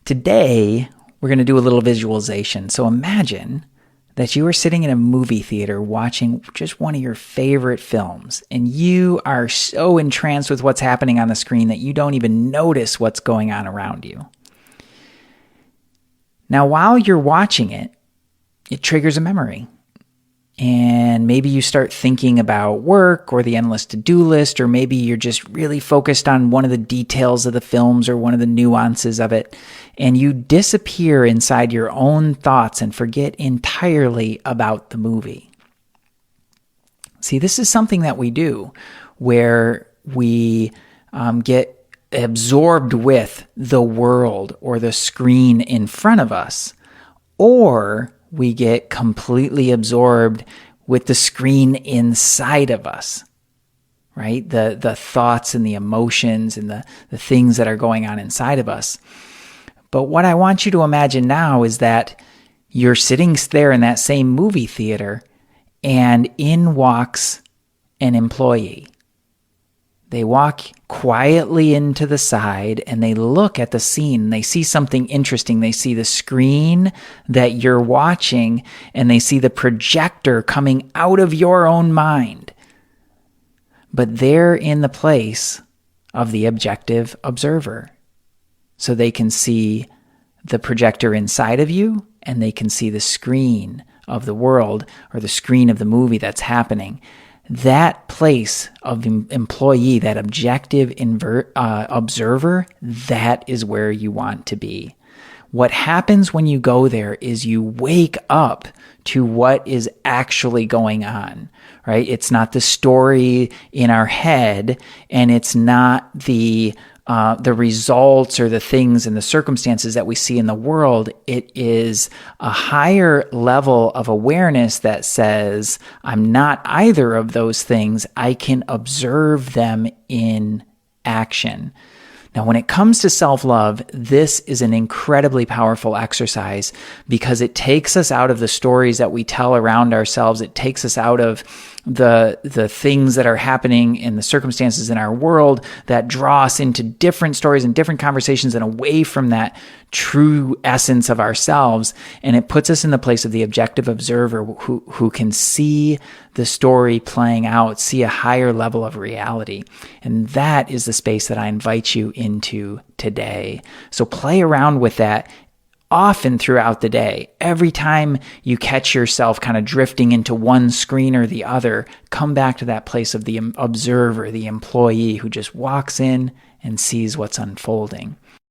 Today, we're going to do a little visualization. So imagine that you are sitting in a movie theater watching just one of your favorite films, and you are so entranced with what's happening on the screen that you don't even notice what's going on around you. Now, while you're watching it, it triggers a memory. And maybe you start thinking about work or the endless to-do list, or maybe you're just really focused on one of the details of the films or one of the nuances of it, and you disappear inside your own thoughts and forget entirely about the movie. See, this is something that we do where we get absorbed with the world or the screen in front of us, or we get completely absorbed with the screen inside of us, right? The thoughts and the emotions and the things that are going on inside of us. But what I want you to imagine now is that you're sitting there in that same movie theater, and in walks an employee. They walk quietly into the side and they look at the scene. They see something interesting. They see the screen that you're watching, and they see the projector coming out of your own mind. But they're in the place of the objective observer. So they can see the projector inside of you, and they can see the screen of the world or the screen of the movie that's happening. That place of employee, that objective observer, that is where you want to be. What happens when you go there is you wake up to what is actually going on, right? It's not the story in our head, and it's not the results or the things and the circumstances that we see in the world. It is a higher level of awareness that says, I'm not either of those things. I can observe them in action. Now, when it comes to self-love, this is an incredibly powerful exercise because it takes us out of the stories that we tell around ourselves. It takes us out of the things that are happening in the circumstances in our world that draw us into different stories and different conversations and away from that true essence of ourselves. And it puts us in the place of the objective observer who can see the story playing out, see a higher level of reality. And that is the space that I invite you into today. So play around with that often throughout the day. Every time you catch yourself kind of drifting into one screen or the other, come back to that place of the observer, the employee who just walks in and sees what's unfolding.